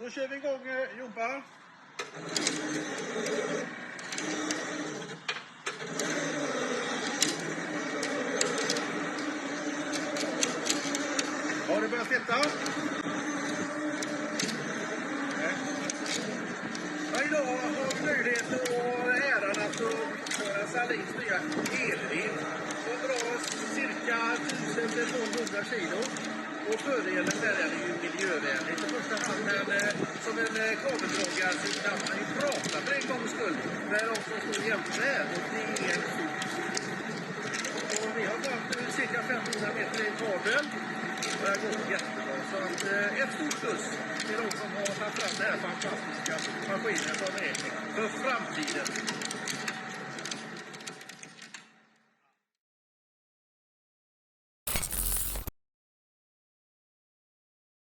Då kör vi igång Jompa. Har du börjat titta? Ja, idag har vi möjlighet och äran att köra Salins nya elbil. Som drar cirka 1000-1200 kilo. Och fördelen där är ju miljövänligt. I första hand som en kabeldragare så kan man ju prata för en gångs skull. Med de som står jämte här. Och det är en stor. Och vi har gått cirka 500 meter i kabel. Och det har gått jättebra. Så att ett stort plus till de som har tagit fram den här fantastiska maskinen som är för framtiden.